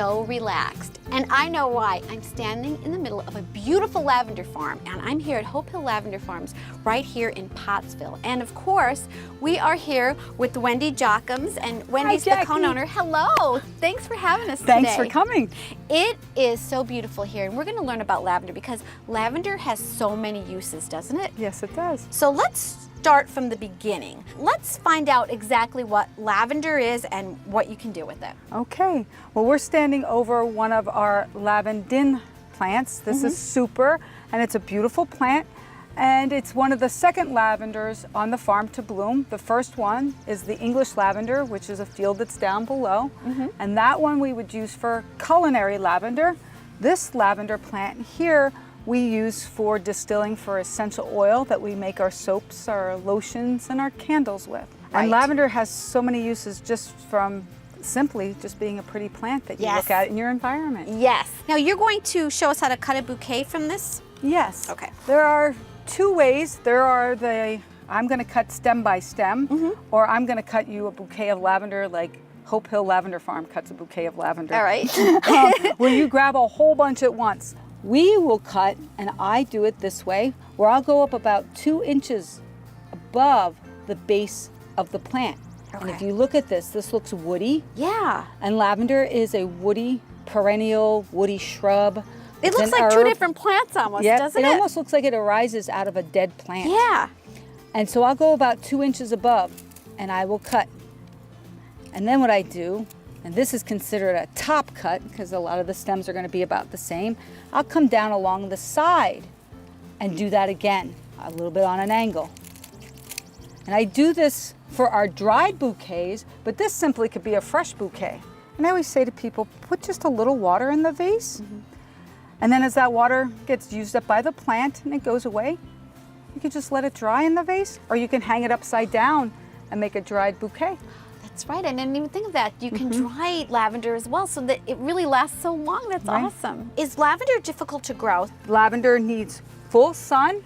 so relaxed. And I know why. I'm standing in the middle of a beautiful lavender farm, and I'm here at Hope Hill Lavender Farms right here in Pottsville. And of course, we are here with Wendy Jochums, and Wendy's the co-owner. Hello, thanks for having us today. Thanks for coming. It is so beautiful here, and we're going to learn about lavender because lavender has so many uses, doesn't it? Yes, it does. So let's start from the beginning. Let's find out exactly what lavender is and what you can do with it. Okay, well, we're standing over one of our lavender plants. This is super, and it's a beautiful plant, and it's one of the second lavenders on the farm to bloom. The first one is the English lavender, which is a field that's down below, and that one we would use for culinary lavender. This lavender plant here we use for distilling for essential oil that we make our soaps, our lotions, and our candles with. Right. And lavender has so many uses just from simply just being a pretty plant that you look at in your environment. Yes. Now you're going to show us how to cut a bouquet from this? Yes. Okay. There are two ways. There are I'm going to cut stem by stem, or I'm going to cut you a bouquet of lavender like Hope Hill Lavender Farm cuts a bouquet of lavender. All right. Where you grab a whole bunch at once. We will cut, and I do it this way, where I'll go up about 2 inches above the base of the plant. Okay. And if you look at this looks woody. Yeah. And lavender is a woody, perennial, woody shrub. It looks like two different plants almost, doesn't it? It almost looks like it arises out of a dead plant. Yeah. And so I'll go about 2 inches above, and I will cut. And then what I do, and this is considered a top cut because a lot of the stems are going to be about the same, I'll come down along the side and do that again, a little bit on an angle. And I do this for our dried bouquets, but this simply could be a fresh bouquet. And I always say to people, put just a little water in the vase, and then as that water gets used up by the plant and it goes away, you can just let it dry in the vase, or you can hang it upside down and make a dried bouquet. That's right. I didn't even think of that. You can dry lavender as well so that it really lasts so long. That's awesome. Is lavender difficult to grow? Lavender needs full sun,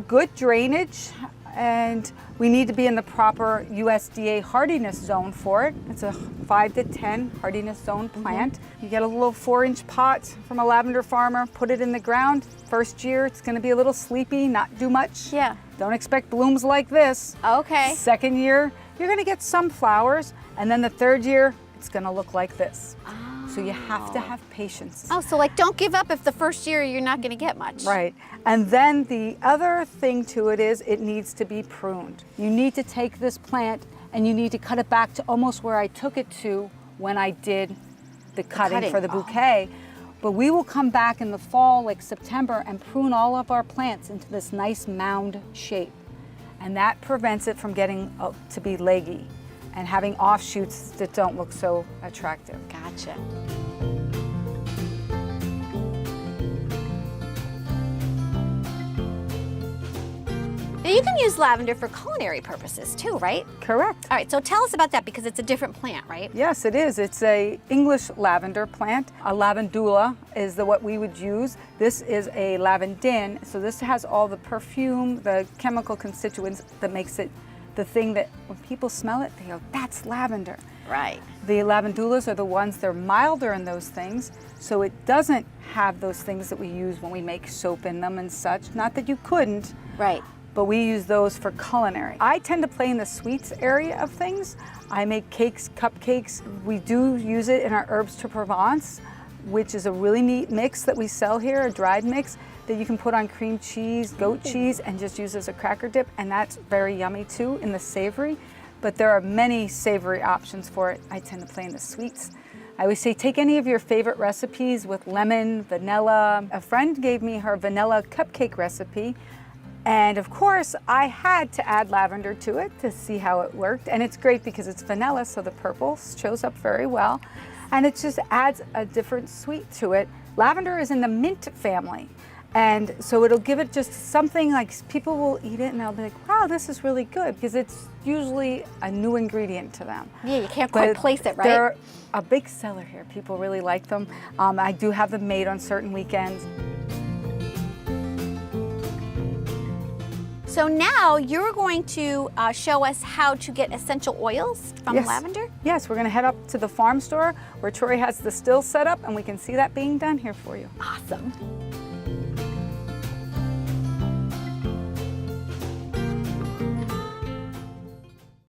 good drainage, and we need to be in the proper USDA hardiness zone for it. It's a 5 to 10 hardiness zone plant. You get a little 4-inch pot from a lavender farmer, put it in the ground. First year, it's going to be a little sleepy, not do much. Yeah. Don't expect blooms like this. Okay. Second year, you're going to get some flowers, and then the third year, it's going to look like this. So you have to have patience. Oh, so like don't give up if the first year you're not going to get much. Right. And then the other thing to it is it needs to be pruned. You need to take this plant and you need to cut it back to almost where I took it to when I did the cutting for the bouquet. But we will come back in the fall, like September, and prune all of our plants into this nice mound shape. And that prevents it from getting to be leggy and having offshoots that don't look so attractive. Gotcha. Now you can use lavender for culinary purposes too, right? Correct. All right, so tell us about that because it's a different plant, right? Yes, it is. It's a English lavender plant. A lavandula is what we would use. This is a lavandin, so this has all the perfume, the chemical constituents that makes it the thing that when people smell it, they go, that's lavender. Right. The lavandulas are the ones, they're milder in those things, so it doesn't have those things that we use when we make soap in them and such. Not that you couldn't. Right. But we use those for culinary. I tend to play in the sweets area of things. I make cakes, cupcakes. We do use it in our herbs to Provence, which is a really neat mix that we sell here, a dried mix that you can put on cream cheese, goat cheese, and just use as a cracker dip, and that's very yummy too in the savory. But there are many savory options for it. I tend to play in the sweets. I always say take any of your favorite recipes with lemon, vanilla. A friend gave me her vanilla cupcake recipe. And of course, I had to add lavender to it to see how it worked. And it's great because it's vanilla, so the purple shows up very well. And it just adds a different sweet to it. Lavender is in the mint family. And so it'll give it just something like people will eat it and they'll be like, wow, this is really good, because it's usually a new ingredient to them. Yeah, you can't quite place it, right? They're a big seller here. People really like them. I do have them made on certain weekends. So now you're going to show us how to get essential oils from Yes. lavender? Yes, we're gonna head up to the farm store where Troy has the stills set up, and we can see that being done here for you. Awesome.